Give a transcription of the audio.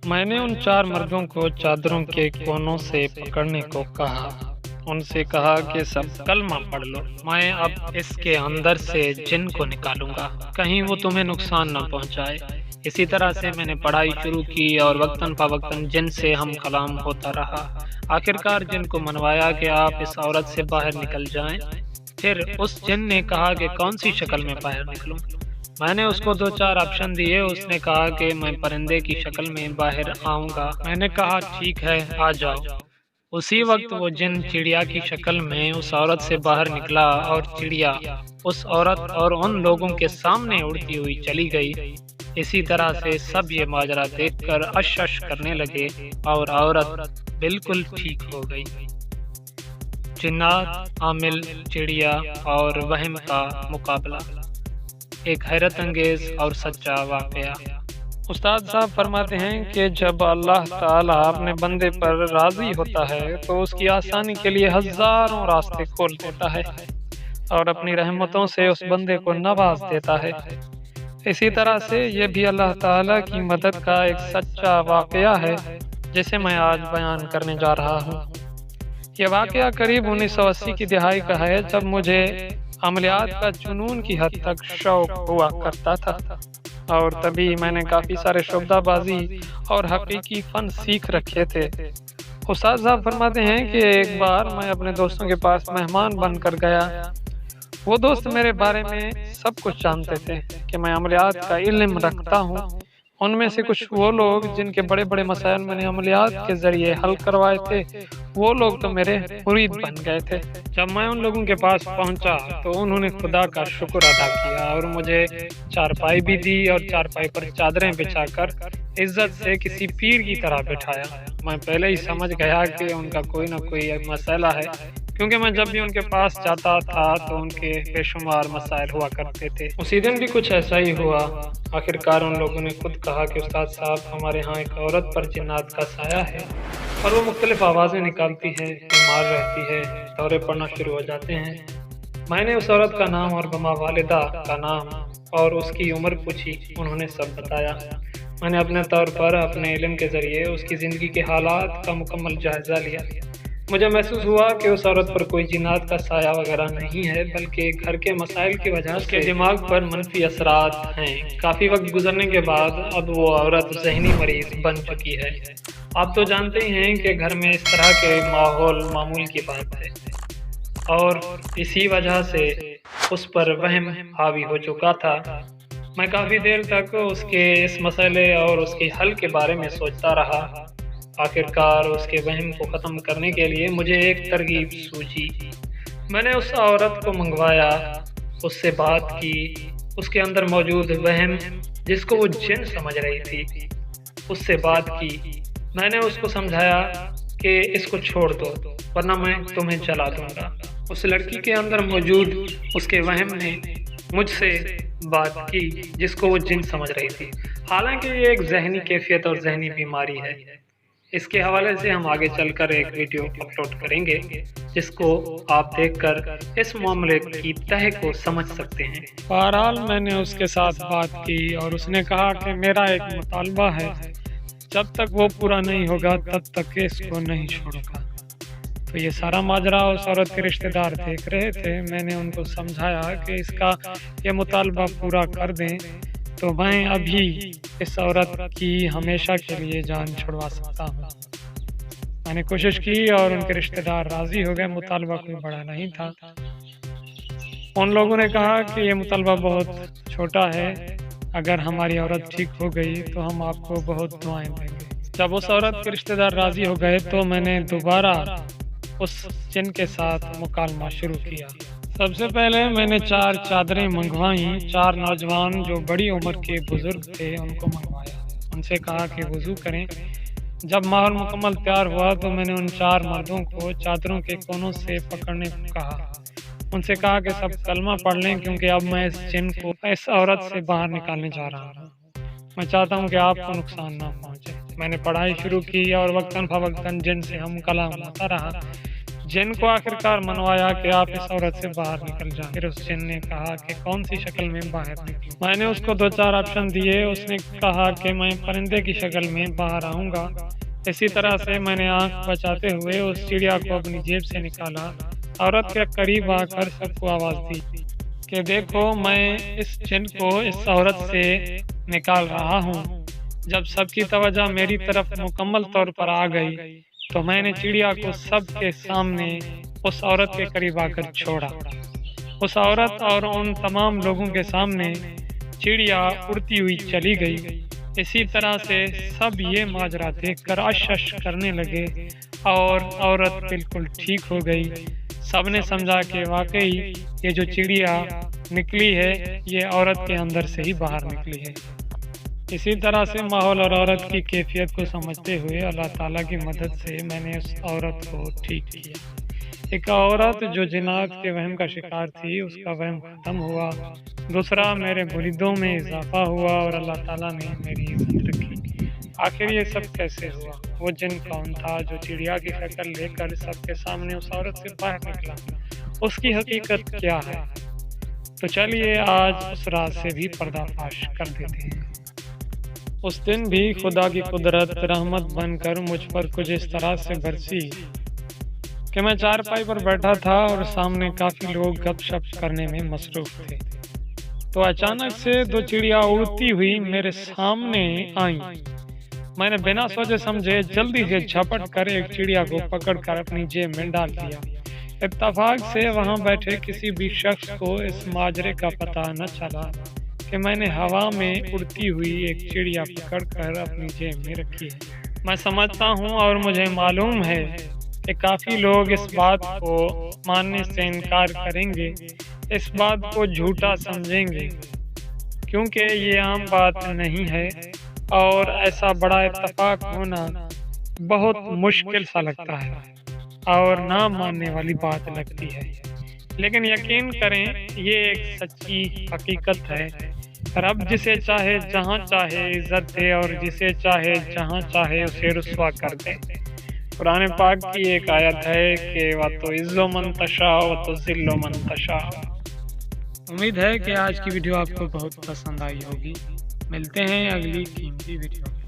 میں نے ان 4 مردوں کو چادروں کے کونوں سے پکڑنے کو کہا، ان سے کہا کہ سب کلمہ پڑھ لو، میں اب اس کے اندر سے جن کو نکالوں گا، کہیں وہ تمہیں نقصان نہ پہنچائے۔ اسی طرح سے میں نے پڑھائی شروع کی اور وقتاً فوقتاً جن سے ہم کلام ہوتا رہا۔ آخرکار جن کو منوایا کہ آپ اس عورت سے باہر نکل جائیں۔ پھر اس جن نے کہا کہ کون سی شکل میں باہر نکلوں؟ میں نے اس کو 2-4 آپشن دیے۔ اس نے کہا کہ میں پرندے کی شکل میں باہر آؤں گا۔ میں نے کہا ٹھیک ہے، آ جاؤ۔ اسی وقت وہ جن چڑیا کی شکل میں اس عورت سے باہر نکلا اور چڑیا اس عورت اور ان لوگوں کے سامنے اڑتی ہوئی چلی گئی۔ اسی طرح سے سب یہ ماجرا دیکھ کر اش اش کرنے لگے اور عورت بالکل ٹھیک ہو گئی۔ جنات، عامل، چڑیا اور وہم کا مقابلہ، ایک حیرت انگیز اور سچا واقعہ۔ استاد صاحب فرماتے ہیں کہ جب اللہ تعالیٰ اپنے بندے پر راضی ہوتا ہے تو اس کی آسانی کے لیے ہزاروں راستے کھول دیتا ہے اور اپنی رحمتوں سے اس بندے کو نواز دیتا ہے۔ اسی طرح سے یہ بھی اللہ تعالیٰ کی مدد کا ایک سچا واقعہ ہے جسے میں آج بیان کرنے جا رہا ہوں۔ یہ واقعہ قریب 1980 کی دہائی کا ہے، جب مجھے عملیات کا جنون کی حد تک شوق ہوا کرتا تھا، اور تبھی میں نے کافی سارے شعبدہ بازی اور حقیقی فن سیکھ رکھے تھے۔ استاد صاحب فرماتے ہیں کہ ایک بار میں اپنے دوستوں کے پاس مہمان بن کر گیا۔ وہ دوست میرے بارے میں سب کچھ جانتے تھے کہ میں عملیات کا علم رکھتا ہوں۔ ان میں سے کچھ وہ لوگ جن کے بڑے بڑے مسائل میں نے عملیات کے ذریعے حل کروائے تھے، وہ لوگ تو میرے مرید بن گئے تھے۔ جب میں ان لوگوں کے پاس پہنچا تو انہوں نے خدا کا شکر ادا کیا اور مجھے چارپائی بھی دی اور چارپائی پر چادریں بچھا کر عزت سے کسی پیر کی طرح بٹھایا۔ میں پہلے ہی سمجھ گیا کہ ان کا کوئی نہ کوئی مسئلہ ہے، کیونکہ میں جب بھی ان کے پاس جاتا تھا تو ان کے بے شمار مسائل ہوا کرتے تھے۔ اسی دن بھی کچھ ایسا ہی ہوا۔ آخرکار ان لوگوں نے خود کہا کہ استاد صاحب، ہمارے ہاں ایک عورت پر جنات کا سایہ ہے اور وہ مختلف آوازیں نکالتی ہے، بیمار رہتی ہے، دورے پڑنا شروع ہو جاتے ہیں۔ میں نے اس عورت کا نام اور بما والدہ کا نام اور اس کی عمر پوچھی، انہوں نے سب بتایا۔ میں نے اپنے طور پر اپنے علم کے ذریعے اس کی زندگی کے حالات کا مکمل جائزہ لیا۔ مجھے محسوس ہوا کہ اس عورت پر کوئی جنات کا سایہ وغیرہ نہیں ہے، بلکہ گھر کے مسائل کی وجہ سے دماغ پر منفی اثرات ہیں۔ کافی وقت گزرنے کے بعد اب وہ عورت ذہنی مریض بن چکی ہے۔ آپ تو جانتے ہی ہیں کہ گھر میں اس طرح کے ماحول معمول کی بات ہے، اور اسی وجہ سے اس پر وہم حاوی ہو چکا تھا۔ میں کافی دیر تک اس کے اس مسئلے اور اس کے حل کے بارے میں سوچتا رہا۔ آخرکار اس کے وہم کو ختم کرنے کے لیے مجھے ایک ترغیب سوچی۔ میں نے اس عورت کو منگوایا، اس سے بات کی، اس کے اندر موجود وہم جس کو وہ جن سمجھ رہی تھی اس سے بات کی۔ میں نے اس کو سمجھایا کہ اس کو چھوڑ دو ورنہ میں تمہیں جلا دوں گا۔ اس لڑکی کے اندر موجود اس کے وہم نے مجھ سے بات کی جس کو وہ جن سمجھ رہی تھی، حالانکہ یہ ایک ذہنی کیفیت اور ذہنی بیماری ہے۔ اس کے حوالے سے ہم آگے چل کر ایک ویڈیو اپلوڈ کریں گے جس کو آپ دیکھ کر اس معاملے کی تہہ کو سمجھ سکتے ہیں۔ بہرحال میں نے اس کے ساتھ بات کی اور اس نے کہا کہ میرا ایک مطالبہ ہے، جب تک وہ پورا نہیں ہوگا تب تک اس کو نہیں چھوڑوں گا۔ تو یہ سارا ماجرا اس عورت کے رشتہ دار دیکھ رہے تھے۔ میں نے ان کو سمجھایا کہ اس کا یہ مطالبہ پورا کر دیں تو میں ابھی اس عورت کی ہمیشہ کے لیے جان چھڑوا سکتا ہوں۔ میں نے کوشش کی اور ان کے رشتہ دار راضی ہو گئے۔ مطالبہ کوئی بڑا نہیں تھا۔ ان لوگوں نے کہا کہ یہ مطالبہ بہت چھوٹا ہے، اگر ہماری عورت ٹھیک ہو گئی تو ہم آپ کو بہت دعائیں دیں گے۔ جب اس عورت کے رشتہ دار راضی ہو گئے تو میں نے دوبارہ اس جن کے ساتھ مکالمہ شروع کیا۔ سب سے پہلے میں نے 4 چادریں منگوائیں۔ 4 نوجوان جو بڑی عمر کے بزرگ تھے ان کو منگوایا، ان سے کہا کہ وضو کریں۔ جب ماحول مکمل تیار ہوا تو میں نے ان 4 مردوں کو چادروں کے کونوں سے پکڑنے کو کہا، ان سے کہا کہ سب کلمہ پڑھ لیں، کیونکہ اب میں اس جن کو اس عورت سے باہر نکالنے جا رہا ہوں۔ میں چاہتا ہوں کہ آپ کو نقصان نہ پہنچے۔ میں نے پڑھائی شروع کی اور وقتاً فوقتاً جن سے ہم کلام ہوتا رہا۔ جن کو آخرکار منوایا کہ آپ اس عورت سے باہر نکل جائیں۔ پھر اس جن نے کہا کہ کون سی شکل میں باہر نکلوں؟ میں نے اس کو 2-4 آپشن دیے۔ اس نے کہا کہ میں پرندے کی شکل میں باہر آؤں گا۔ اسی طرح سے میں نے آنکھ بچاتے ہوئے اس چڑیا کو اپنی جیب سے نکالا، عورت کے قریب آ کر سب کو آواز دی کہ دیکھو میں اس جن کو اس عورت سے نکال رہا ہوں۔ جب سب کی توجہ میری طرف مکمل طور پر آ گئی تو میں نے چڑیا کو سب کے سامنے اس عورت کے قریب آ کر چھوڑا۔ اس عورت اور ان تمام لوگوں کے سامنے چڑیا اڑتی ہوئی چلی گئی۔ اسی طرح سے سب یہ ماجرا دیکھ کر اشش کرنے لگے اور عورت بالکل ٹھیک ہو گئی۔ سب نے سمجھا کہ واقعی یہ جو چڑیا نکلی ہے یہ عورت کے اندر سے ہی باہر نکلی ہے۔ اسی طرح سے ماحول اور عورت کی کیفیت کو سمجھتے ہوئے اللہ تعالیٰ کی مدد سے میں نے اس عورت کو ٹھیک کیا۔ ایک عورت جو جنات کے وہم کا شکار تھی اس کا وہم ختم ہوا، دوسرا میرے مریدوں میں اضافہ ہوا اور اللہ تعالیٰ نے میری عزت رکھی۔ آخر یہ سب کیسے ہوا؟ وہ جن کون تھا جو چڑیا کی شکل لے کر سب کے سامنے اس عورت سے باہر نکلا؟ اس کی حقیقت کیا ہے؟ تو چلیے آج اس راز سے بھی پردہ فاش کر دیتے ہیں۔ اس دن بھی خدا کی قدرت رحمت بن کر مجھ پر کچھ اس طرح سے برسی کہ میں چارپائی پر بیٹھا تھا اور سامنے کافی لوگ گپ شپ کرنے میں مصروف تھے، تو اچانک سے 2 چڑیا اڑتی ہوئی میرے سامنے آئیں۔ میں نے بنا سوچے سمجھے جلدی سے جھپٹ کر ایک چڑیا کو پکڑ کر اپنی جیب میں ڈال دیا۔ اتفاق سے وہاں بیٹھے کسی بھی شخص کو اس ماجرے کا پتہ نہ چلا کہ میں نے ہوا میں اڑتی ہوئی ایک چڑیا پکڑ کر اپنی جیب میں رکھی ہے۔ میں سمجھتا ہوں اور مجھے معلوم ہے کہ کافی لوگ اس بات کو ماننے سے انکار کریں گے، اس بات کو جھوٹا سمجھیں گے، کیونکہ یہ عام بات نہیں ہے اور ایسا بڑا اتفاق ہونا بہت مشکل سا لگتا ہے اور نہ ماننے والی بات لگتی ہے، لیکن یقین کریں یہ ایک سچی حقیقت ہے۔ رب جسے چاہے جہاں چاہے عزت دے اور جسے چاہے جہاں چاہے اسے رسوا کر دے۔ قرآن پاک کی ایک آیت ہے کہ وَتُعِزُّ مَن تَشَاءُ وَتُذِلُّ مَن تَشَاءُ۔ امید ہے کہ آج کی ویڈیو آپ کو بہت پسند آئی ہوگی۔ ملتے ہیں اگلی قیمتی ویڈیو میں۔